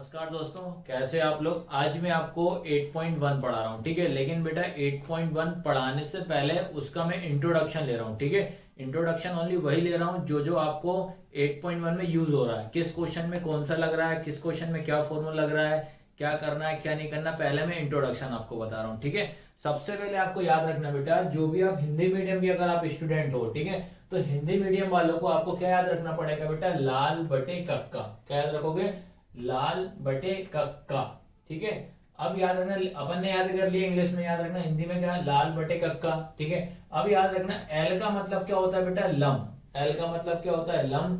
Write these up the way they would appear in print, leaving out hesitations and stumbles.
नमस्कार दोस्तों, कैसे आप लोग। आज मैं आपको 8.1 पढ़ा रहा हूँ, ठीक है। लेकिन बेटा 8.1 पढ़ाने से पहले उसका मैं इंट्रोडक्शन ले रहा हूँ, ठीक है। इंट्रोडक्शन ओनली वही ले रहा हूँ जो जो आपको 8.1 में यूज हो रहा है, किस क्वेश्चन में कौन सा लग रहा है, किस क्वेश्चन में क्या फॉर्मूला लग रहा है, क्या करना है क्या नहीं करना। पहले मैं इंट्रोडक्शन आपको बता रहा हूँ, ठीक है। सबसे पहले आपको याद रखना बेटा, जो भी आप हिंदी मीडियम के अगर आप स्टूडेंट हो, ठीक है, तो हिंदी मीडियम वालों को आपको क्या याद रखना पड़ेगा बेटा, लाल बटे कक्का। क्या याद रखोगे, लाल बटे कक्का, ठीक है। अब याद रखना, अपन ने याद कर लिया, इंग्लिश में याद रखना, हिंदी में क्या है, लाल बटे कक्का, ठीक है। अब याद रखना, एल का मतलब क्या होता है बेटा, लम। एल का मतलब क्या होता है, लम।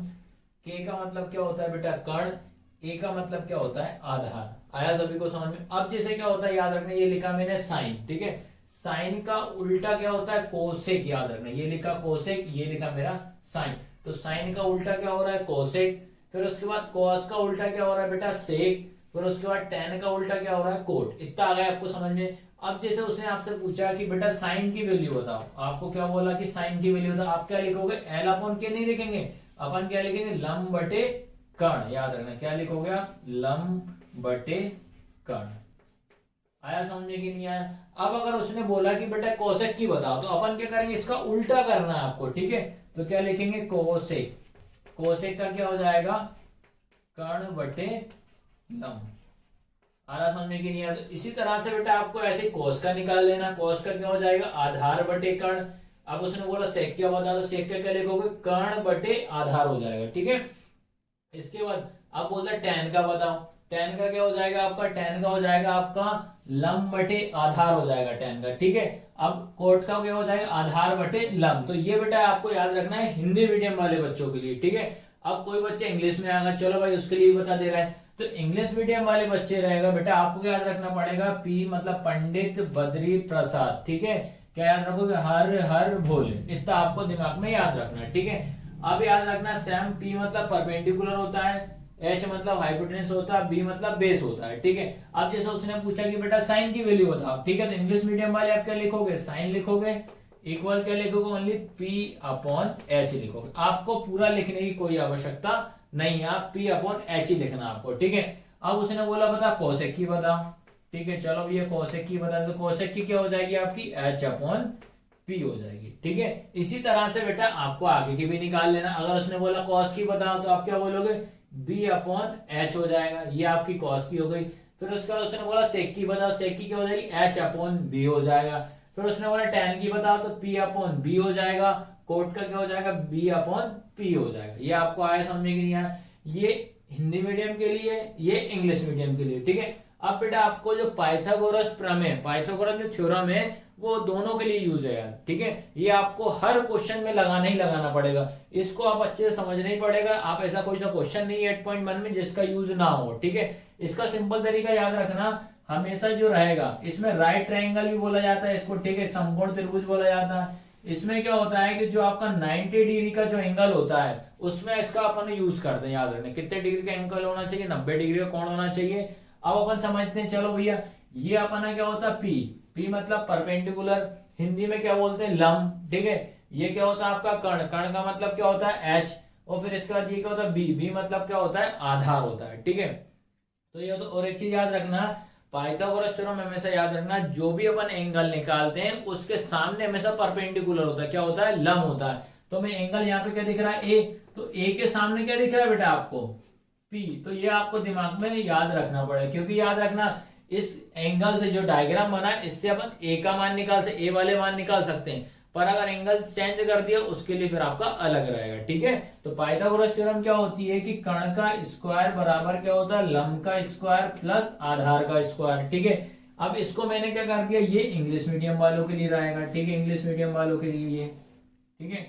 के का मतलब क्या होता है बेटा, कर्ण। ए का मतलब क्या होता है, आधार। आया सभी को समझ में। अब जैसे क्या होता है, याद रखना, ये लिखा मैंने साइन, ठीक है। साइन का उल्टा क्या होता है, कोसेक। याद रखना, ये लिखा कोसेक, ये लिखा मेरा साइन। तो साइन का उल्टा क्या हो रहा है, कोसेक। फिर उसके बाद कॉस का उल्टा क्या हो रहा है बेटा, सेक। फिर उसके बाद टेन का उल्टा क्या हो रहा है, कोट। इतना आ गया आपको समझ में। अब जैसे उसने आपसे पूछा कि बेटा साइन की वैल्यू बताओ, आपको क्या बोला कि साइन की वैल्यू बताओ, आप क्या लिखोगे, एल अपॉन के नहीं लिखेंगे, अपन क्या लिखेंगे, लम बटे कर्ण। याद रखना, क्या लिखोगे आप, लम बटे कर्ण। आया समझे कि नहीं आया। अब अगर उसने बोला कि बेटा कोसेक की बताओ, तो अपन क्या करेंगे, इसका उल्टा करना है आपको, ठीक है। तो क्या लिखेंगे, कोसेक। कोसेक का क्या हो जाएगा, कर्ण बटे लम। आ रहा समझने की नहीं है। तो इसी तरह से बेटा आपको ऐसे कोस का निकाल लेना। कोस का क्या हो जाएगा, आधार बटे कर्ण। अब उसने बोला सेक क्या बता दो, सेक का क्या लिखोगे, कर्ण बटे आधार हो जाएगा, ठीक है। इसके बाद अब बोलता है टेन का बताओ। टेन का क्या हो जाएगा आपका, टेन का हो जाएगा आपका लम बटे आधार हो जाएगा टेन का, ठीक है। अब कोट का क्या हो जाएगा, आधार बटे लम। तो ये बेटा आपको याद रखना है हिंदी मीडियम वाले बच्चों के लिए, ठीक है। अब कोई बच्चे इंग्लिश में आएगा, चलो भाई उसके लिए बता दे रहा है। तो इंग्लिश मीडियम वाले बच्चे रहेगा बेटा, आपको क्या याद रखना पड़ेगा, पी मतलब पंडित बद्री प्रसाद, ठीक है। क्या याद रखोगे, हर हर भोले। इतना आपको दिमाग में याद रखना है, ठीक है। अब याद रखना, सेम पी मतलब परपेंडिकुलर होता है, एच मतलब हाइपोटेन्यूस होता है, बी मतलब बेस होता है, ठीक है। अब जैसे उसने पूछा कि बेटा साइन की वैल्यू बताओ, ठीक है, तो इंग्लिश मीडियम वाले आप क्या लिखोगे, साइन लिखोगे, इक्वल क्या लिखोगे, ओनली पी अपॉन एच लिखोगे। आपको पूरा लिखने की कोई आवश्यकता नहीं है, आप पी अपॉन एच ही लिखना आपको, ठीक है। अब उसने बोला बता कोसेक की बताओ, ठीक है, चलो ये कोसेक की बता, तो कोसेक की क्या हो जाएगी आपकी, एच अपॉन पी हो जाएगी, ठीक है। इसी तरह से बेटा आपको आगे की भी निकाल लेना। अगर उसने बोला कॉस की बताओ, तो आप क्या बोलोगे, बी अपॉन एच हो जाएगा, ये आपकी कॉस की हो गई। फिर उसके बाद उसने बोला सेक की बताओ, सेक की क्या हो जाएगी, एच अपॉन बी हो जाएगा। फिर उसने बोला टेन की बताओ, तो पी अपॉन बी हो जाएगा। कोट का क्या हो जाएगा, बी अपॉन पी हो जाएगा। ये आपको आया समझने की नहीं आया। ये हिंदी मीडियम के लिए, ये इंग्लिश मीडियम के लिए, ठीक है। अब बेटा आपको जो पाइथागोरस प्रमेय, पाइथागोरस जो थ्योरम है, वो दोनों के लिए यूज है, ठीक है। ये आपको हर क्वेश्चन में लगाना ही लगाना पड़ेगा, इसको आप अच्छे से समझना ही पड़ेगा। आप ऐसा कोई सा क्वेश्चन नहीं है 8.1 में जिसका यूज ना हो, ठीक है। इसका सिंपल तरीका याद रखना, हमेशा जो रहेगा, इसमें राइट ट्रायंगल भी बोला जाता है इसको, ठीक है, समकोण त्रिभुज बोला जाता है। इसमें क्या होता है कि जो आपका 90 डिग्री का जो एंगल होता है, उसमें इसका अपन यूज करते हैं। याद रखना, कितने डिग्री का एंगल होना चाहिए, 90 डिग्री का कोण होना चाहिए। अब अपन समझते हैं, चलो भैया, ये अपना क्या होता है, पी। पी मतलब परपेंडिकुलर, हिंदी में क्या बोलते हैं, लम, ठीक है। ये क्या होता है आपका कर्ण, कर्ण का मतलब क्या होता है, एच। और फिर इसके बाद ये क्या होता है, बी। बी मतलब क्या होता है, आधार होता है, ठीक है। तो ये तो, और एक चीज याद रखना, पाइथागोरस थ्योरम हमेशा याद रखना, जो भी अपन एंगल निकालते हैं उसके सामने हमेशा परपेंडिकुलर होता है, क्या होता है, लम होता है। तो मैं एंगल यहाँ पे क्या दिख रहा है, ए, तो ए के सामने क्या दिख रहा है बेटा आपको, पी। तो ये आपको दिमाग में याद रखना पड़ेगा, क्योंकि याद रखना, इस एंगल से जो डायग्राम बना है, इससे अपन ए का मान निकाल सकते, ए वाले मान निकाल सकते हैं। पर अगर एंगल चेंज कर दिया, उसके लिए फिर आपका अलग रहेगा, ठीक है। तो पाइथागोरस थ्योरम क्या होती है कि कर्ण का स्क्वायर बराबर क्या होता है, लंब का स्क्वायर प्लस आधार का स्क्वायर, ठीक है। अब इसको मैंने क्या कर दिया, ये इंग्लिश मीडियम वालों के लिए रहेगा, ठीक है, इंग्लिश मीडियम वालों के लिए ये, ठीक है।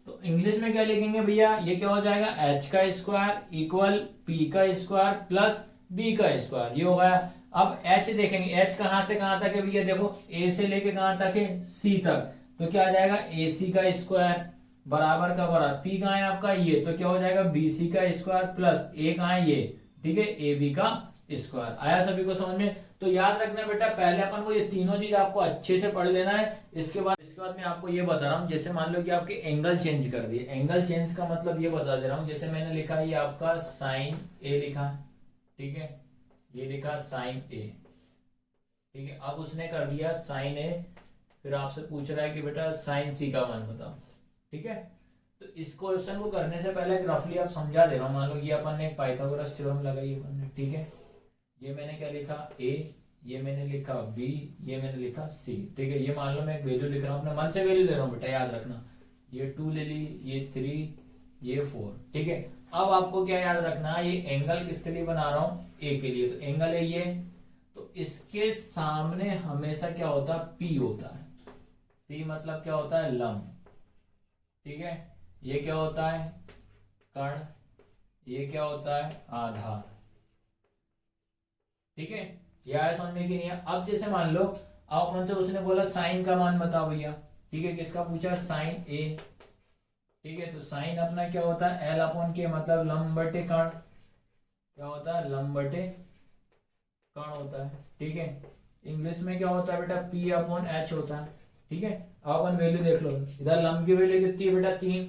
तो इंग्लिश में क्या लिखेंगे भैया, ये क्या हो जाएगा, एच का स्क्वायर इक्वल पी का स्क्वायर प्लस बी का स्क्वायर, ये हो गया। अब एच देखेंगे, एच कहां से कहां तक है भैया, देखो ए से लेके कहां तक है, सी तक। तो क्या आ जाएगा, ए सी का स्क्वायर बराबर का बराबर, पी कहां है आपका ये, तो क्या हो जाएगा, बी सी का स्क्वायर प्लस ए कहां है ये, ठीक है, ए बी का स्क्वायर। आया सभी को समझ में। तो याद रखना बेटा, पहले अपन को ये तीनों चीज आपको अच्छे से पढ़ लेना है। इसके बाद मैं आपको ये बता रहा हूँ, जैसे मान लो कि आपके एंगल चेंज कर दिए। एंगल चेंज का मतलब ये बता दे रहा हूँ, जैसे मैंने लिखा ये आपका साइन ए लिखा, ठीक है, ये लिखा साइन ए, ठीक है। अब उसने कर दिया साइन ए, फिर आपसे पूछ रहा है कि बेटा साइन सी का मान बताओ, ठीक है। तो इस क्वेश्चन को करने से पहले रफली आप समझा दे रहा हूँ। मान लो ये अपन ने पाइथागोरस थ्योरम लगाई अपन ने, ठीक है। ये मैंने क्या लिखा ए, ये मैंने लिखा बी, ये मैंने लिखा सी, ठीक है। ये मान लो मैं एक वैल्यू लिख रहा हूँ, अपने मन से वैल्यू ले रहा हूँ बेटा, याद रखना। ये 2 ले ली, ये 3, ये 4, ठीक है। अब आपको क्या याद रखना है, ये एंगल किसके लिए बना रहा हूँ, ए के लिए। तो एंगल है ये, तो इसके सामने हमेशा क्या होता है, पी होता है। पी मतलब क्या होता है, लंब, ठीक है। ये क्या होता है, कर्ण, ये क्या होता है, आधार, ठीक है। ये आया समझ में कि नहीं है। अब जैसे मान लो अब अपन से उसने बोला साइन का मान बताओ भैया, ठीक है। किसका पूछा, साइन ए, ठीक है। तो साइन अपना क्या होता है, एल अपॉन के, मतलब लंब बटे कर्ण, क्या होता है, लंब बटे कर्ण होता है, ठीक है। इंग्लिश में क्या होता है बेटा, पी अपॉन एच होता है, ठीक है। अब अपन वैल्यू देख लो, इधर लंब की वैल्यू कितनी है बेटा, 3,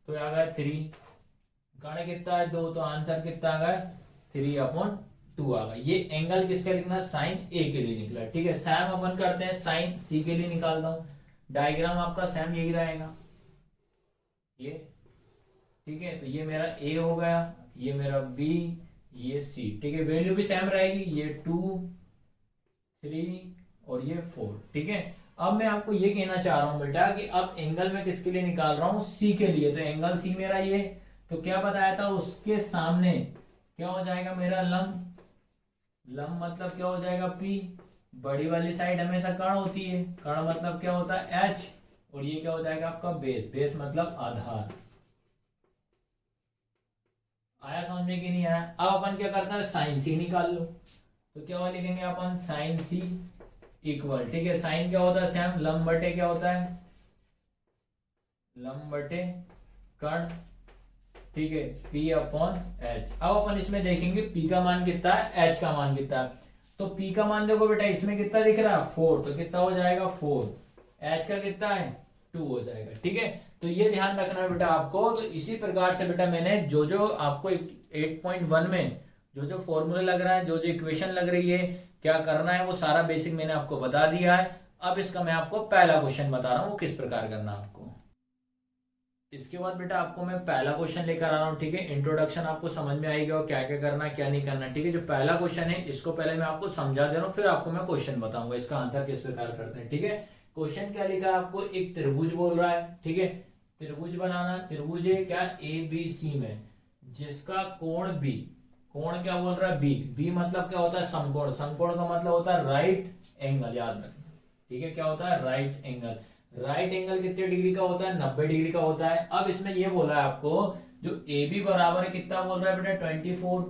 तो आ गया 3, कर्ण कितना है 2, तो आंसर कितना आ गया 3/2 आ गया। ये एंगल किसका लिखना, साइन ए के लिए निकला, ठीक है। सेम अपन करते हैं साइन सी के लिए निकालता हूं, डायग्राम आपका सेम यही रहेगा ये, ठीक है। तो ये मेरा ए हो गया, ये मेरा बी, ये सी, ठीक है। वैल्यू भी सेम रहेगी, ये 2, 3 और ये 4, ठीक है। अब मैं आपको ये कहना चाह रहा हूं बेटा कि अब एंगल में किसके लिए निकाल रहा हूं, सी के लिए। तो एंगल सी मेरा ये, तो क्या बताया था, उसके सामने क्या हो जाएगा मेरा लंब, लंब मतलब क्या हो जाएगा पी, बड़ी वाली साइड हमेशा कर्ण होती है, कर्ण मतलब क्या होता है एच, और ये क्या हो जाएगा आपका बेस, बेस मतलब आधार। आया समझ में कि नहीं आया। अब अपन क्या करते हैं, साइन सी निकाल लो। तो क्या लिखेंगे अपन, साइन सी इक्वल, ठीक है। साइन क्या होता है, सेम लंब बटे क्या होता है, लंब बटे कर्ण, ठीक है, P अपॉन एच। अब अपन इसमें देखेंगे P का मान कितना है, H का मान कितना है। तो P का मान देखो बेटा, इसमें कितना दिख रहा है 4, तो कितना हो जाएगा 4, H का कितना है 2 हो जाएगा, ठीक है। तो ये ध्यान रखना है बेटा आपको। तो इसी प्रकार से बेटा मैंने जो जो आपको 8.1 में जो जो फॉर्मूला लग रहा है, जो जो इक्वेशन लग रही है, क्या करना है, वो सारा बेसिक मैंने आपको बता दिया है। अब इसका मैं आपको पहला क्वेश्चन बता रहा हूँ किस प्रकार करना है आपको। इसके बाद बेटा आपको मैं पहला क्वेश्चन लेकर आ रहा हूँ, ठीक है। इंट्रोडक्शन आपको समझ में आएगा और क्या क्या करना है क्या नहीं करना, ठीक है। जो पहला क्वेश्चन है इसको पहले मैं आपको समझा दे रहा हूँ, फिर आपको मैं क्वेश्चन बताऊंगा इसका आंसर किस प्रकार करते हैं, ठीक है। क्वेश्चन क्या लिखा है आपको, एक त्रिभुज बोल रहा है, ठीक है। त्रिभुज बनाना, त्रिभुज है क्या, ABC में, जिसका कोण बी, कोण क्या बोल रहा है बी, बी मतलब क्या होता है समकोण, समकोण का मतलब होता है राइट एंगल, याद रखना, ठीक है। क्या होता है, राइट एंगल। राइट एंगल कितने डिग्री का होता है, 90 डिग्री का होता है। अब इसमें ये बोला है आपको, जो AB बराबर है कितना बोल रहा है बेटा 24,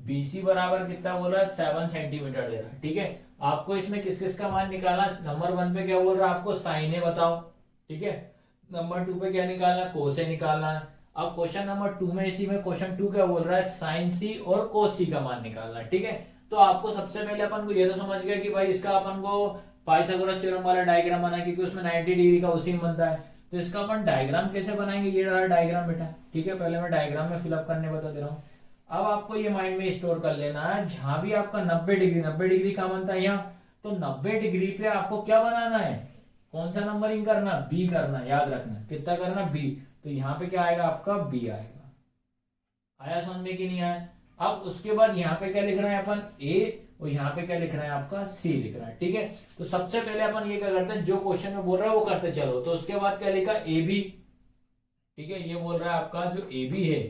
BC बराबर कितना बोल रहा है 7 सेंटीमीटर दे रहा है, ठीक है। आपको इसमें किस किस का मान निकालना, नंबर 1 पे क्या बोल रहा है आपको, साइन ए बताओ, ठीक है। नंबर 2 पे क्या निकालना, कोस ए निकालना है। अब क्वेश्चन नंबर 2 में, इसी में क्वेश्चन 2 क्या बोल रहा है, साइन सी और कोस सी का मान निकालना है, ठीक है। तो आपको सबसे पहले अपन को ये तो समझ गया कि भाई इसका अपन को पाइथागोरस थ्योरम वाला डायग्राम बना, क्योंकि उसमें 90 डिग्री का उसी में बनता है। तो इसका अपन डायग्राम कैसे बनाएंगे, ये रहा डायग्राम बेटा, ठीक है। पहले मैं डायग्राम में फिलअप करने बता दे रहा हूँ। अब आपको ये माइंड में स्टोर कर लेना है, जहां भी आपका 90 डिग्री, 90 डिग्री का बनता है यहाँ, तो 90 डिग्री पे आपको क्या बनाना है, कौन सा नंबरिंग करना, बी करना, याद रखना कितना करना, बी। तो यहाँ पे क्या आएगा आपका बी आएगा। आया समझ में कि नहीं आया। अब उसके बाद यहाँ पे क्या लिख रहे हैं अपन, ए, और यहाँ पे क्या लिख रहा है आपका सी लिख रहा है, ठीक है। तो सबसे पहले अपन ये क्या करते हैं, जो क्वेश्चन में बोल रहा है वो करते चलो। तो उसके बाद क्या लिखा, ए बी, ठीक है। ये बोल रहा है आपका जो ए बी है,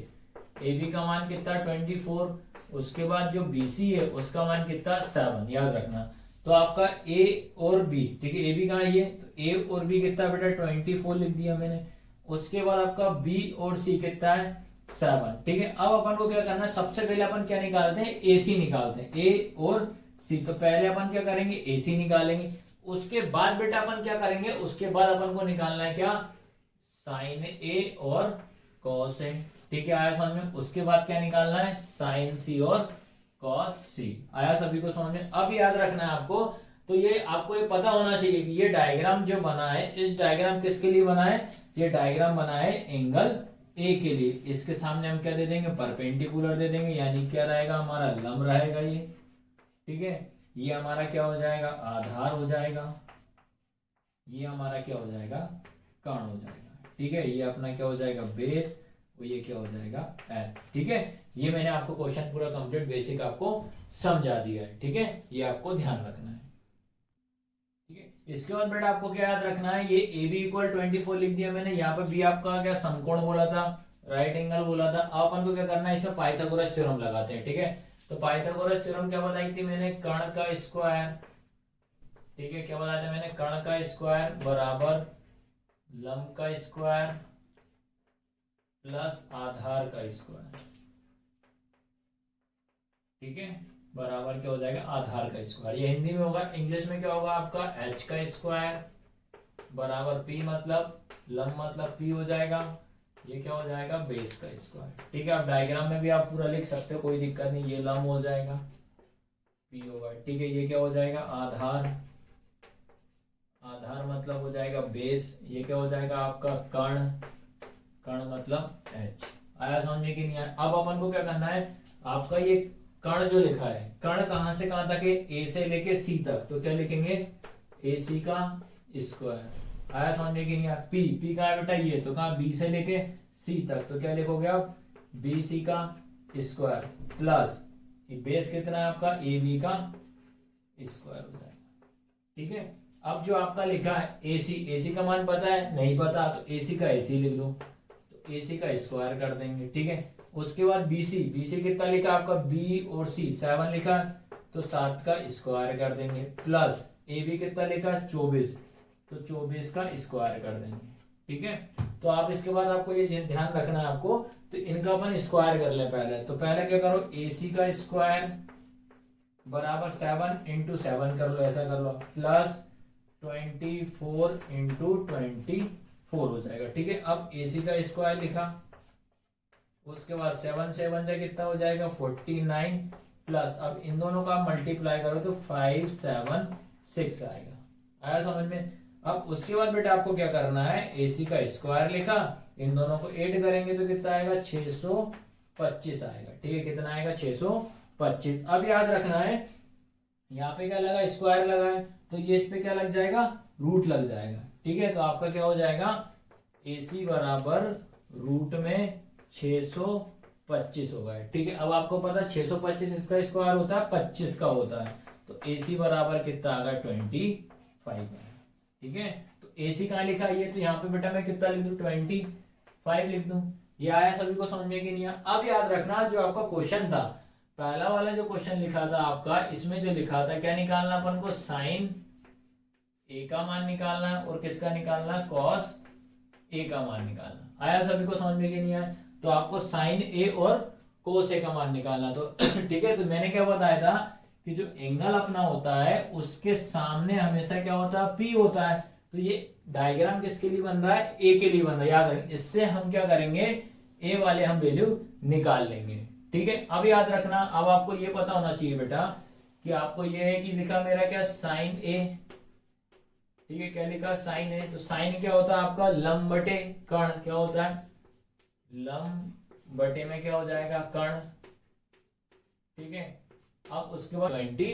ए बी का मान कितना 24, उसके बाद जो बी सी है उसका मान कितना 7, याद रखना। तो आपका ए और बी, ठीक है, ए बी कहाँ है, तो ए और बी कितना बेटा 24 लिख दिया मैंने। उसके बाद आपका बी और सी कितना है 7, ठीक है। अब अपन को क्या करना है, सबसे पहले अपन क्या निकालते हैं, AC निकालते हैं, ए और सी। तो पहले अपन क्या करेंगे, AC निकालेंगे। उसके बाद बेटा अपन क्या करेंगे, उसके बाद अपन को निकालना है क्या, साइन ए और कॉस ए, ठीक है। आया समझ में। उसके बाद क्या निकालना है, साइन सी और कॉस सी। आया सभी को समझ में। अब याद रखना है आपको, तो ये आपको ये पता होना चाहिए कि ये डायग्राम जो बना है, इस डायग्राम किसके लिए बना है, ये डायग्राम बना है एंगल ए के लिए। इसके सामने हम क्या दे देंगे, परपेंडिकुलर दे देंगे, यानी क्या रहेगा हमारा लंब रहेगा ये, ठीक है, ये हमारा क्या हो जाएगा, आधार हो जाएगा, ये हमारा क्या हो जाएगा, कण हो जाएगा। ठीक है, ये अपना क्या हो जाएगा, बेस, और ये क्या हो जाएगा, एच। ठीक है, ये मैंने आपको क्वेश्चन पूरा कंप्लीट बेसिक आपको समझा दिया है। ठीक है, ये आपको ध्यान रखना है। ठीक है, इसके बाद बेटा आपको क्या याद रखना है, ये ए बी इक्वल 24 लिख दिया मैंने, यहाँ पे बी आपका क्या समकोण बोला था, राइट एंगल बोला था। अब अपन को क्या करना है, इसमें पाइथागोरस थ्योरम लगाते हैं। ठीक है, तो पाइथागोरस थ्योरम क्या बताई थी मैंने, कर्ण का स्क्वायर, ठीक है, क्या बताया था मैंने, कर्ण का स्क्वायर बराबर लंब का स्क्वायर प्लस आधार का स्क्वायर। ठीक है, बराबर क्या हो जाएगा, आधार का स्क्वायर। ये हिंदी में होगा, इंग्लिश में क्या होगा आपका, एच का स्क्वायर बराबर पी मतलब लंब मतलब पी हो जाएगा, ये क्या हो जाएगा, बेस का स्क्वायर। ठीक है, आप डायग्राम में भी आप पूरा लिख सकते हो, कोई दिक्कत नहीं, ये लंब हो जाएगा, पी होगा। ठीक है, ये क्या हो जाएगा, आधार, आधार मतलब हो जाएगा बेस, ये क्या हो जाएगा आपका कर्ण, कर्ण मतलब एच। आया समझ में कि नहीं आया। अब अपन को क्या करना है, आपका ये कर्ण जो लिखा है, कर्ण कहां से कहां तक है, ए से लेके सी तक, तो क्या लिखेंगे, ए सी का स्क्वायर। आया समझ में कि नहीं आया। पी, पी कहां है बेटा, ये तो कहां, बी से लेके सी तक, तो क्या लिखोगे आप, बी सी का स्क्वायर प्लस ये बेस कितना है आपका, ए बी का स्क्वायर हो जाएगा। ठीक है, अब जो आपका लिखा है ए सी, ए सी का मान पता है, नहीं पता तो ए सी का ए सी लिख दो, तो ए सी का स्क्वायर कर देंगे। ठीक है, उसके बाद बी सी, बी सी कितना लिखा आपका, बी और सी 7 लिखा, तो 7 का स्क्वायर कर देंगे, प्लस ए बी कितना लिखा, 24, तो 24 का स्क्वायर कर देंगे। ठीक है, तो आप इसके बाद आपको ये ध्यान रखना है आपको, तो इनका अपन स्क्वायर कर लें पहले। तो पहले क्या करो, ए सी का स्क्वायर बराबर 7 इंटू 7 कर लो, ऐसा कर लो, प्लस 24 इंटू 24 हो जाएगा। ठीक है, अब ए सी का स्क्वायर लिखा, उसके बाद 7 7 से कितना हो जाएगा, 49, प्लस अब इन दोनों का मल्टीप्लाई करो तो 5 7 6 आएगा। आया समझ में। अब उसके बाद बेटा आपको क्या करना है, ए सी का स्क्वायर लिखा, इन दोनों को ऐड करेंगे तो कितना आएगा, 625 आएगा। ठीक है, कितना आएगा, 625। अब याद रखना है, यहाँ पे क्या लगा, स्क्वायर लगा है, तो ये इस पे क्या लग जाएगा, रूट लग जाएगा। ठीक है, तो आपका क्या हो जाएगा, ए सी बराबर रूट में 625 होगा। ठीक है, अब आपको पता है 625 इसका स्क्वायर होता है 25 का होता है, तो ए सी बराबर कितना आ गया, 25। ठीक है, तो ए सी कहाँ लिखा है, ये तो यहाँ पे बेटा मैं कितना लिख दूं, 25 लिख दूं। ये आया सभी को समझ में कि नहीं आया। अब याद रखना, जो आपका क्वेश्चन था, पहला वाला जो क्वेश्चन लिखा था आपका, इसमें जो लिखा था क्या निकालना अपन को, साइन ए का मान निकालना है, और किसका निकालना है, कॉस ए का मान निकालना। आया सभी को समझ में कि नहीं आया। तो आपको साइन ए और कोस ए का मान निकालना। तो ठीक है, तो मैंने क्या बताया था कि जो एंगल अपना होता है उसके सामने हमेशा क्या होता है, पी होता है। तो ये डायग्राम किसके लिए बन रहा है, ए के लिए बन रहा है, याद रखें। इससे हम क्या करेंगे, ए वाले हम वैल्यू निकाल लेंगे। ठीक है, अब याद रखना, अब आपको ये पता होना चाहिए बेटा कि आपको ये है कि लिखा मेरा क्या, साइन ए। ठीक है, क्या लिखा, साइन ए। तो साइन क्या होता है आपका, लंब बटे कर्ण, क्या होता है, लंब बटे में क्या हो जाएगा, कर्ण। ठीक है, अब उसके बाद 20।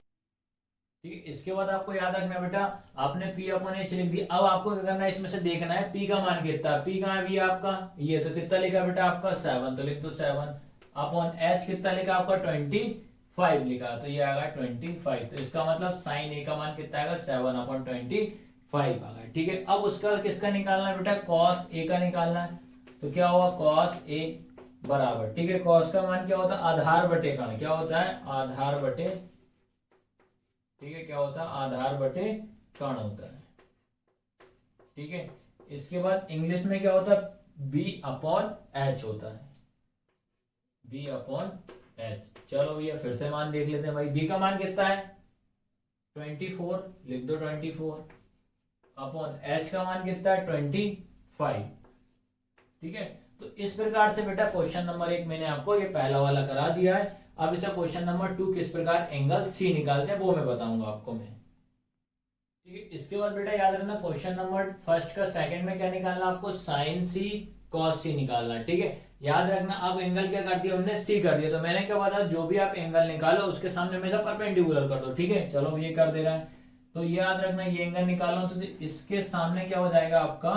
ठीक है, इसके बाद आपको याद रखना बेटा, आपने पी अपॉन एच लिख दिया। अब आपको क्या करना है, इसमें से देखना है पी का मान कितना है। पी कहाँ है, आपका ये, तो कितना लिखा बेटा आपका 7, तो लिख दो 7 अपॉन एच कितना लिखा आपका 25 लिखा, तो ये आएगा 25। तो इसका मतलब साइन ए का मान कितना आएगा, 7/25 आ गया। ठीक है, अब उसका किसका निकालना है बेटा, कॉस ए का निकालना है। तो क्या होगा, कॉस ए बराबर, ठीक है, कॉस का मान क्या होता है, आधार बटे कर्ण, क्या होता है, आधार बटे, ठीक है, क्या होता है, आधार बटे कर्ण होता है। ठीक है, इसके बाद इंग्लिश में क्या होता है, बी अपॉन एच होता है, बी अपॉन एच। चलो भैया फिर से मान देख लेते हैं भाई, बी का मान कितना है 24, लिख दो 24 अपॉन एच का मान कितना है 25। ठीक है, तो इस प्रकार से बेटा क्वेश्चन नंबर 1 मैंने आपको ये पहला वाला करा दिया है। अब इसे क्वेश्चन नंबर 2 किस प्रकार एंगल सी निकालते हैं वो मैं बताऊंगा आपको मैं। ठीक है, इसके बाद बेटा याद रखना, क्वेश्चन नंबर फर्स्ट का सेकंड में क्या निकालना आपको, साइन सी कॉस सी निकालना है। ठीक है, याद रखना अब एंगल क्या कर दिया हमने, सी कर दिया। तो मैंने क्या बताया, जो भी आप एंगल निकालो उसके सामने हमेशा परपेंडिकुलर कर दो, ठीक है। चलो ये कर दे रहा है, तो याद रखना ये एंगल निकालो तो इसके सामने क्या हो जाएगा आपका,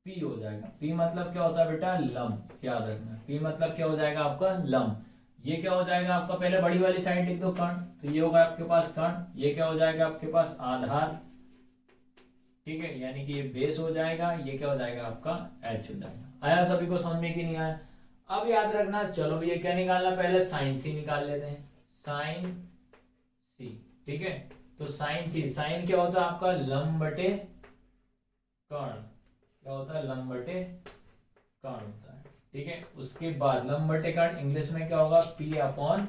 पी हो जाएगा। पी मतलब क्या होता है बेटा, लंब। याद रखना पी मतलब क्या हो जाएगा आपका, लंब। ये क्या हो जाएगा आपका, पहले बड़ी वाली साइड लिख दो कर्ण, तो ये होगा आपके पास कर्ण। ये क्या हो जाएगा आपके पास, आधार, ठीक है, यानी कि ये बेस हो जाएगा। ये क्या हो जाएगा आपका, एच हो जाएगा। आया सभी को समझ में कि नहीं आया? अब याद रखना, चलो ये क्या निकालना, पहले साइन सी निकाल लेते हैं, साइन सी, ठीक है। तो साइन सी, साइन क्या होता है आपका, लंब बटे कर्ण। क्या होता है, लंब बटे कर्ण होता है, ठीक है। उसके बाद लंब बटे कर्ण इंग्लिश में क्या होगा, पी अपॉन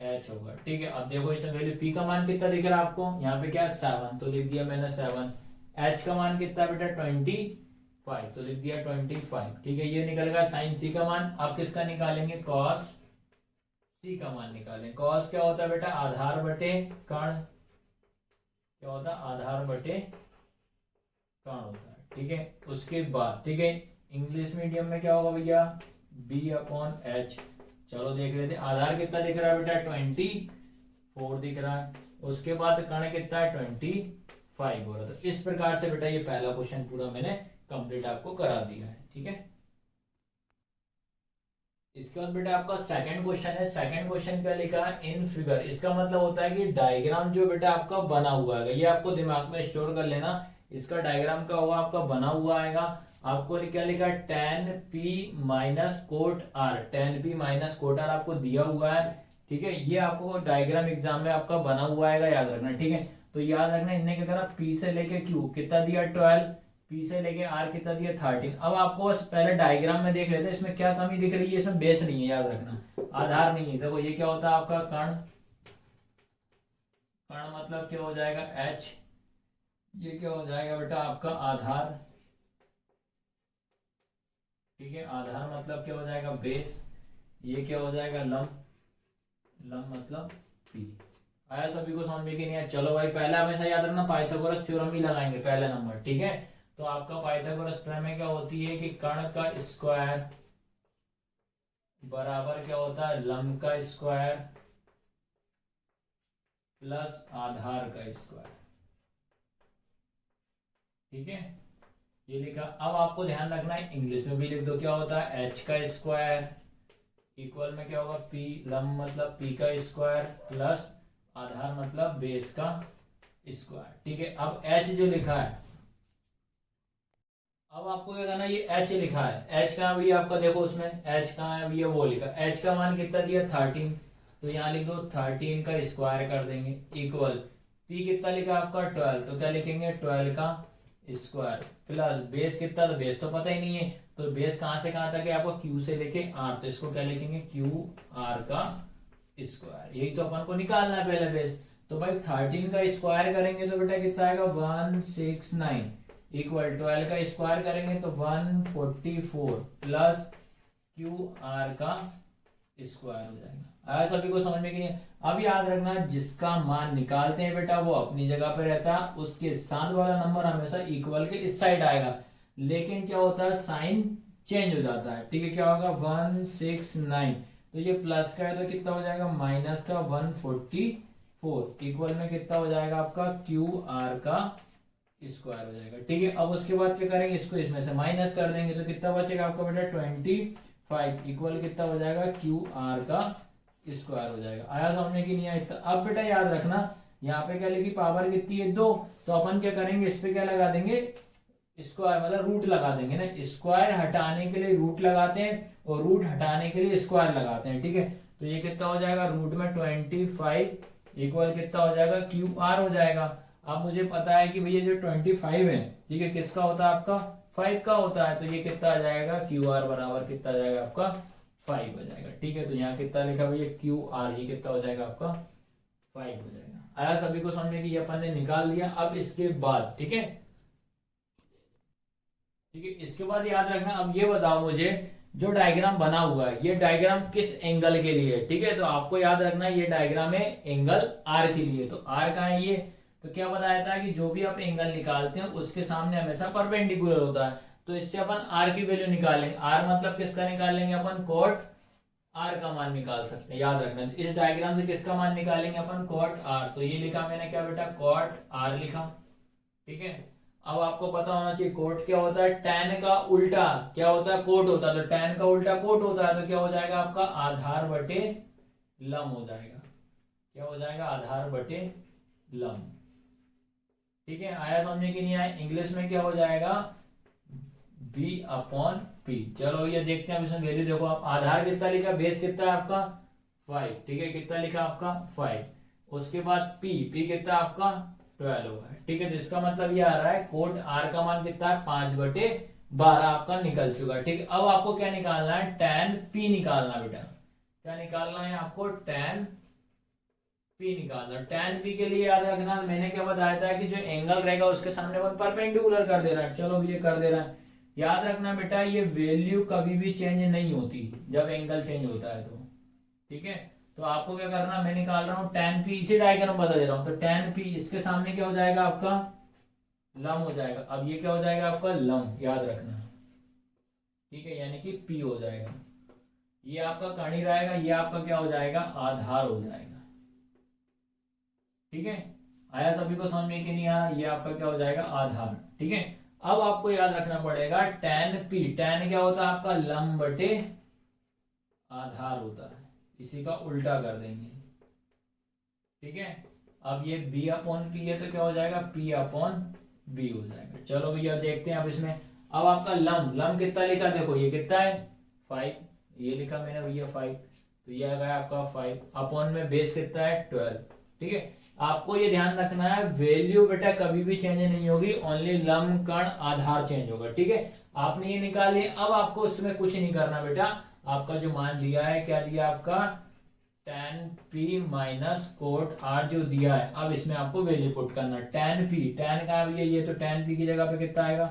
एच होगा, ठीक है। अब देखो इसमें वैल्यू पी का मान कितना दिख रहा है आपको, यहाँ पे क्या है 7, तो लिख दिया मैंने 7। एच का मान कितना है बेटा 25, तो लिख दिया 25, ठीक है। ये निकल गया साइन सी का मान। आप किसका निकालेंगे, कॉस सी का मान निकालें। कॉस क्या होता है बेटा, आधार बटे कर्ण। क्या होता है, आधार बटे कर्ण होता है, ठीक है। उसके बाद ठीक है, इंग्लिश मीडियम में क्या होगा भैया, बी अपॉन एच। चलो देख लेते हैं, आधार कितना दिख रहा है बेटा 24 दिख रहा है। उसके बाद कर्ण कितना है 25 हो रहा है। तो इस प्रकार से बेटा ये पहला क्वेश्चन पूरा मैंने कंप्लीट आपको करा दिया है, ठीक है। इसके बाद बेटा आपका सेकंड क्वेश्चन है। सेकंड क्वेश्चन क्या लिखा है, इन फिगर। इसका मतलब होता है कि डायग्राम जो बेटा आपका बना हुआ है, ये आपको दिमाग में स्टोर कर लेना। इसका डायग्राम क्या होगा आपका, बना हुआ आएगा। आपको क्या लिखा है, tan p minus cot r, tan p minus cot r आपको दिया हुआ है, ठीक है। ये आपको डायग्राम एग्जाम में आपका बना हुआ आएगा, याद रखना, ठीक है। तो याद रखना इनने क्या करा, p से लेके q कितना दिया 12, p से लेके r कितना दिया 13। अब आपको बस पहले डायग्राम में देख लेते हैं, इसमें क्या कमी दिख रही है, इसमें बेस नहीं है, याद रखना, आधार नहीं है। देखो ये क्या होता है आपका कर्ण, कर्ण मतलब क्या हो जाएगा h, ये क्या हो जाएगा बेटा आपका आधार, ठीक है। आधार मतलब क्या हो जाएगा बेस। ये क्या हो जाएगा लंब, लंब मतलब p। आया सभी को समझ में कि नहीं आया? चलो भाई पहला हमेशा याद रखना, पाइथागोरस थ्योरम ही लगाएंगे पहले नंबर, ठीक है। तो आपका पाइथागोरस प्रमेय क्या होती है कि कर्ण का स्क्वायर बराबर क्या होता है, लंब का स्क्वायर प्लस आधार का स्क्वायर, ठीक है। ये लिखा। अब आपको ध्यान रखना है, इंग्लिश में भी लिख दो, क्या होता है h का स्क्वायर इक्वल में क्या होगा p, लंब मतलब p का स्क्वायर प्लस आधार मतलब बेस का स्क्वायर, ठीक है। अब h जो लिखा है, अब आपको क्या करना है, ये h लिखा है, h कहाँ भी आपका देखो उसमें h कहाँ है, ये वो लिखा, h का मान कितना दिया 13, तो यहाँ लिख दो 13 का स्क्वायर कर देंगे इक्वल p कितना लिखा आपका 12, तो क्या लिखेंगे 12 का स्क्वायर प्लस बेस कितना, तो बेस तो पता ही नहीं है, तो बेस कहां से कहां तक है आपको q से लेके r, तो इसको क्या लिखेंगे q r का स्क्वायर। यही तो अपन को निकालना है पहले बेस। तो भाई 13 का स्क्वायर करेंगे तो बेटा कितना आएगा 169 इक्वल 12 का स्क्वायर करेंगे तो 144 प्लस क्यू आर का स्क्वायर हो जाएगा। आया सभी को समझ में कि नहीं? अब याद रखना जिसका मान निकालते हैं बेटा वो अपनी जगह पे रहता है, उसके साथ वाला नंबर हमेशा इक्वल के इस साइड आएगा, लेकिन क्या होता है साइन चेंज हो जाता है, ठीक है। क्या होगा 169, तो ये प्लस का है तो कितना हो जाएगा माइनस का 144 इक्वल में कितना हो जाएगा आपका क्यू आर का स्क्वायर हो जाएगा, ठीक है। अब उसके बाद क्या करेंगे, इसको इसमें से माइनस कर देंगे तो कितना बचेगा आपका बेटा 25 इक्वल कितना हो जाएगा क्यू आर का स्क्वायर हो जाएगा। आया समझने की नहीं आया? अब बेटा याद रखना यहाँ पे क्या लिखी पावर कितनी है 2, तो अपन क्या करेंगे इस पे क्या लगा देंगे स्क्वायर, मतलब रूट लगा देंगे ना। स्क्वायर हटाने के लिए रूट लगाते हैं और रूट हटाने के लिए स्क्वायर लगाते हैं, ठीक है। तो ये कितना हो जाएगा रूट में 25 इक्वल कितना हो जाएगा क्यू आर हो जाएगा। अब मुझे पता है कि भैया जो 25 है, ठीक है, किसका होता है आपका 5 का होता है, तो ये कितना आ जाएगा क्यू आर बराबर कितना आ जाएगा आपका 5 हो जाएगा, ठीक है। तो यहाँ कितना लिखा भैया क्यू आर, ये कितना हो जाएगा आपका 5 हो जाएगा। आया सभी को समझने की, ये अपन ने निकाल दिया। अब इसके बाद ठीक है, ठीक है, इसके बाद याद रखना अब ये बताओ मुझे जो डायग्राम बना हुआ है ये डायग्राम किस एंगल के लिए है, ठीक है। तो आपको याद रखना ये डायग्राम है एंगल आर के लिए। तो आर कहाँ है ये, तो क्या बताया था कि जो भी आप एंगल निकालते हैं उसके सामने हमेशा परपेंडिकुलर होता है। तो इससे अपन आर की वैल्यू निकालेंगे। आर मतलब किसका निकालेंगे अपन, कॉट आर का मान निकाल सकते हैं, याद रखना। इस डायग्राम से किसका मान निकालेंगे अपन, कॉट आर। तो ये लिखा मैंने क्या बेटा, कॉट आर लिखा, ठीक है। अब आपको पता होना चाहिए कोट क्या होता है, tan का उल्टा क्या होता है, कोट होता है। तो tan का उल्टा कोट होता है, तो क्या हो जाएगा आपका आधार बटे लम हो जाएगा। क्या हो जाएगा, आधार बटे लम, ठीक है। आया समझे कि नहीं आया। इंग्लिश में क्या हो जाएगा, b अपॉन p। चलो ये देखते हैं, इसमें वैल्यू देखो आप, आधार कितना लिखा, बेस कितना है आपका 5, ठीक है। कितना लिखा आपका 5। उसके बाद p कितना आपका 12 हुआ है, ठीक है। तो इसका मतलब ये आ रहा है कोट आर का मान कितना है, 5/12 आपका निकल चुका है, ठीक है। अब आपको क्या निकालना है, tan p निकालना बेटा। क्या निकालना है आपको, tan p निकालना। tan p के लिए याद रखना, मैंने क्या बताया था कि जो एंगल रहेगा उसके सामने अपन परपेंडिकुलर कर दे रहा है। चलो ये कर दे रहा है। याद रखना बेटा, ये वैल्यू कभी भी चेंज नहीं होती जब एंगल चेंज होता है तो, ठीक है। तो आपको क्या करना, मैं निकाल रहा हूँ tan p, इसी डायग्राम बता दे रहा हूँ। तो tan p इसके सामने क्या हो जाएगा आपका, लम हो जाएगा। अब ये क्या हो जाएगा आपका लम, याद रखना, ठीक है। यानी कि p हो जाएगा। ये आपका कर्ण रहेगा, ये आपका क्या हो जाएगा, आधार हो जाएगा, ठीक है। आया सभी को समझ में कि नहीं आया, ये आपका क्या हो जाएगा, आधार, ठीक है। अब आपको याद रखना पड़ेगा tan p, tan क्या होता है आपका लम बटे आधार होता है, इसी का उल्टा कर देंगे, ठीक है। अब ये b अपॉन पी है, तो क्या हो जाएगा, p अपॉन b हो जाएगा। चलो भैया देखते हैं अब इसमें। अब आपका लम कितना लिखा, देखो ये कितना है 5, ये लिखा मैंने भैया 5, तो ये आ गया आपका 5 अपॉन में बेस कितना है 12, ठीक है। आपको ये ध्यान रखना है, वैल्यू बेटा कभी भी चेंज नहीं होगी, ओनली लम कर्ण आधार चेंज होगा, ठीक है। आपने ये निकाली, अब आपको उसमें कुछ नहीं करना बेटा। आपका जो मान दिया है, क्या दिया आपका, tan p minus cot r जो दिया है, अब इसमें आपको वैल्यू पुट करना। tan p, tan का भी ये तो tan p की जगह पे कितना आएगा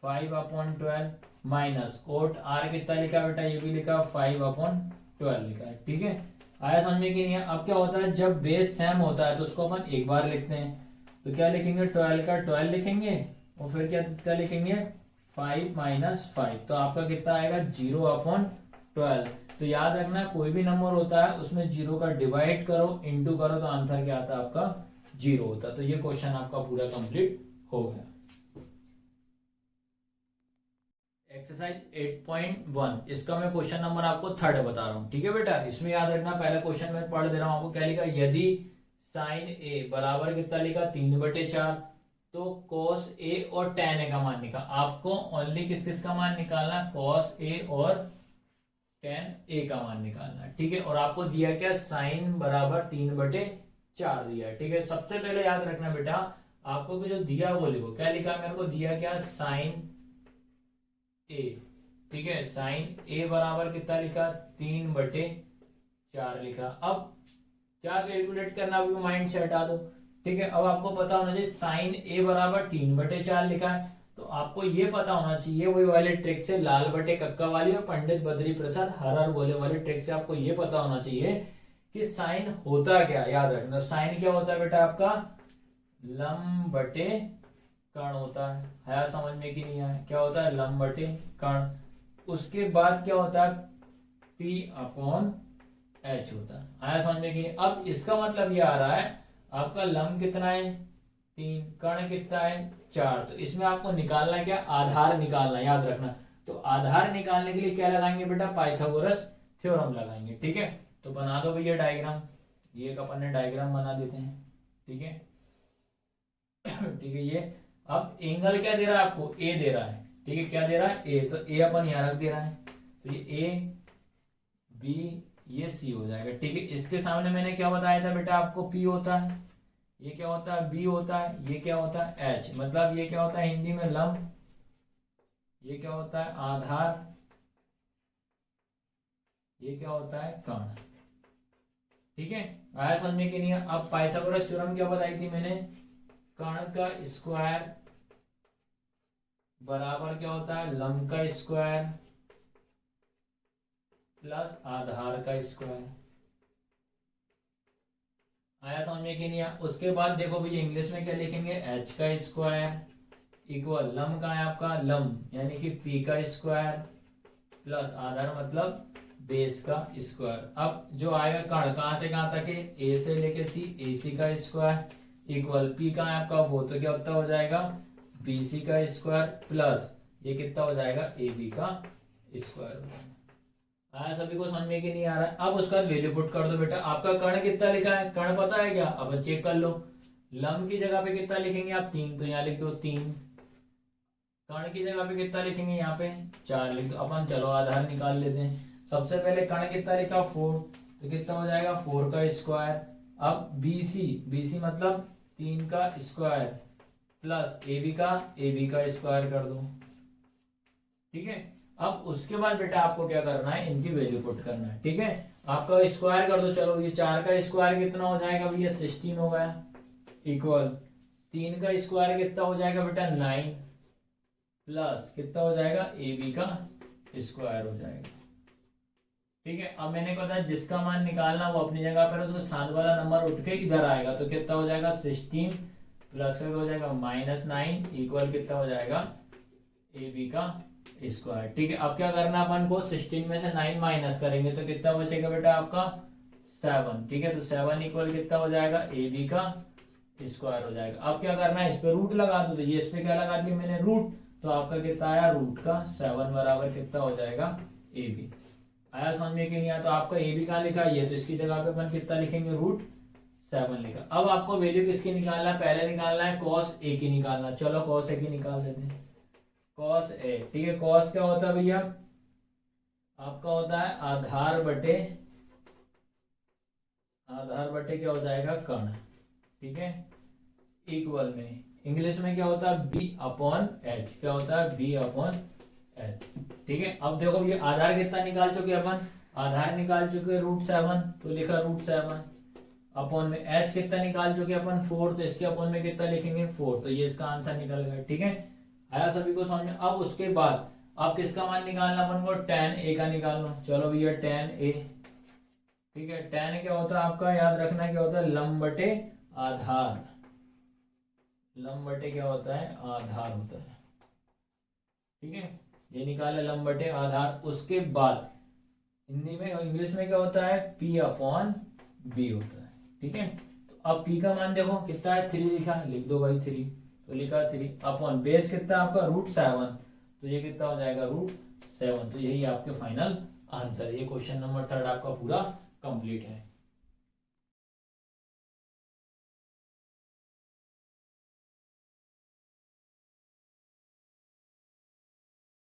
5/12 माइनस कोट r कितना लिखा बेटा, ये भी लिखा 5/12 लिखा है, ठीक है। आया समझे कि नहीं है। अब क्या होता है, जब बेस सेम होता है तो उसको अपन एक बार लिखते हैं। तो क्या लिखेंगे, 12 का 12 लिखेंगे, और फिर क्या लिखेंगे 5 माइनस 5, तो आपका कितना आएगा 0/12। तो याद रखना, कोई भी नंबर होता है उसमें 0 का डिवाइड करो, इंटू करो, तो आंसर क्या आता है आपका 0 होता है। तो ये क्वेश्चन आपका पूरा कंप्लीट हो गया। एक्सरसाइज 8.1, इसका मैं क्वेश्चन नंबर आपको 3 बता रहा हूँ, ठीक है बेटा। इसमें याद रखना, पहला क्वेश्चन में पढ़ दे रहा हूँ आपको। क्या लिखा, यदि साइन ए बराबर कितना लिखा 3/4, तो cos a और tan a का मान निकाल। आपको ओनली किस किस का मान निकालना, cos a और tan a का मान निकालना है, ठीक है। और आपको दिया क्या, साइन बराबर 3/4 दिया है, ठीक है। सबसे पहले याद रखना बेटा, आपको जो दिया वो लिखो। क्या लिखा मेरे को, दिया क्या, साइन ए, ठीक है। साइन ए बराबर कितना लिखा 3/4 लिखा। अब क्या कैलकुलेट करना, अभी माइंड से हटा दो, ठीक है। अब आपको पता होना चाहिए साइन ए बराबर 3/4 लिखा है, तो आपको ये पता होना चाहिए, वही वाले ट्रिक से, लाल बटे कक्का वाली और पंडित बद्री प्रसाद हर हर बोले वाले ट्रिक से आपको ये पता होना चाहिए कि साइन होता क्या। याद रखना, साइन क्या होता है बेटा आपका, लम बटे कर्ण होता है समझ में कि नहीं आया, क्या होता है, लम बटे कर्ण। उसके बाद क्या होता है, P अपॉन एच होता है। आया समझ में कि। अब इसका मतलब ये आ रहा है, आपका लम कितना है 3, कर्ण कितना है 4, तो इसमें आपको निकालना है क्या, आधार निकालना, याद रखना। तो आधार निकालने के लिए क्या लगाएंगे बेटा, पाइथागोरस थ्योरम लगाएंगे, ठीक है। तो बना दो भैया डायग्राम, ये एक अपन ने डायग्राम बना देते हैं, ठीक है। ठीक है, ये अब एंगल क्या दे रहा है आपको, ए दे रहा है, ठीक है। क्या दे रहा है, ए, तो ए अपन यहाँ रख दे रहा है, तो ये ए बी ये सी हो जाएगा, ठीक है। इसके सामने मैंने क्या बताया था बेटा आपको, पी होता है, ये क्या होता है बी होता है, ये क्या होता है एच, मतलब ये क्या होता है हिंदी में लम, ये क्या होता है आधार, ये क्या होता है कर्ण, ठीक है। आया समझने के लिए। अब पाइथागोरस थ्योरम क्या बताई थी मैंने, कर्ण का स्क्वायर बराबर क्या होता है लंब का स्क्वायर प्लस आधार का स्क्वायर। आया समझ में कि नहीं। उसके बाद देखो भैया इंग्लिश में क्या लिखेंगे, एच का स्क्वायर इक्वल लम का है आपका लम यानी कि पी का स्क्वायर प्लस आधार मतलब बेस का स्क्वायर। अब जो आएगा कण कहाँ से कहाँ तक है, ए से लेके सी, ए सी का स्क्वायर इक्वल पी का है आपका वो तो क्या होता हो जाएगा बी सी का स्क्वायर प्लस ये कितना हो जाएगा ए बी का स्क्वायर। आया सभी को समझ में कि नहीं आ रहा है। अब उसका वैल्यू पुट कर दो बेटा। आपका कण कितना लिखा है, कण पता है क्या, अब चेक कर लो। लम की जगह पे कितना लिखेंगे आप 3, तो यहाँ लिख दो 3। कण की जगह पे कितना लिखेंगे यहाँ पे 4 लिख दो अपन। चलो आधार निकाल लेते हैं। सबसे पहले कण कितना लिखा 4, तो कितना हो जाएगा 4 का स्क्वायर। अब BC, BC मतलब 3 का स्क्वायर प्लस AB का स्क्वायर कर दो, ठीक है। अब उसके बाद बेटा आपको क्या करना है, इनकी वैल्यू पुट करना है, ठीक है। आपका स्क्वायर कर दो। चलो ये 4 का स्क्वायर कितना हो जाएगा भैया 16 हो गया इक्वल 3 का स्क्वायर कितना हो जाएगा बेटा 9 प्लस कितना हो जाएगा AB का स्क्वायर हो जाएगा, ठीक है। अब मैंने कहा था जिसका मान निकालना वो अपनी जगह पर उसका साथ वाला नंबर उठ के इधर आएगा, तो कितना हो जाएगा 16 प्लस का हो जाएगा -9 इक्वल कितना हो जाएगा AB का स्क्वायर, ठीक है। अब क्या करना अपन को 16 में से 9 माइनस करेंगे तो कितना बचेगा बेटा आपका 7, ठीक है। तो 7 इक्वल कितना हो जाएगा AB का स्क्वायर हो जाएगा। अब क्या करना है, इस पे रूट लगा दो। तो ये इस पे क्या लगा दिया मैंने रूट, तो आपका कितना आया रूट का 7 बराबर कितना हो जाएगा AB। आया समझ में कि नहीं आया। तो आपका AB कहाँ लिखा है ये, तो इसकी जगह पे अपन कितना लिखेंगे √7 लिखा। अब आपको वैल्यू किसकी निकालना है, पहले निकालना है cos A की निकालना। चलो cos A की निकाल देते हैं। cos A, ठीक है। cos क्या होता है भैया, आपका होता है आधार बटे क्या हो जाएगा कण, ठीक है। इक्वल में इंग्लिश में क्या होता है B/H, क्या होता है B/H, ठीक है। अब देखो ये आधार कितना निकाल चुके अपन, आधार निकाल चुके √7, तो लिखा √7 अपॉन में H कितना निकाल चुके अपन 4, तो इसके अपॉन में कितना लिखेंगे 4, तो ये इसका आंसर निकल गया, ठीक है। आया सभी को समझ में। अब उसके बाद आप किसका मान निकालना अपन को tan A का निकालना। चलो भैया tan A, ठीक है। tan क्या होता है आपका, याद रखना क्या होता है लंब बटे आधार, लंब बटे क्या होता है आधार होता है, ठीक है। ये निकाला लंब बटे आधार। उसके बाद हिंदी में और इंग्लिश में क्या होता है P/B होता है, ठीक है। तो अब P का मान देखो कितना है 3 लिखा, लिख दो भाई 3, तो लिखा 3 अपॉन बेस कितना आपका √7, तो ये कितना हो जाएगा √7। तो यही आपके फाइनल आंसर। ये क्वेश्चन नंबर 3 आपका पूरा कंप्लीट है।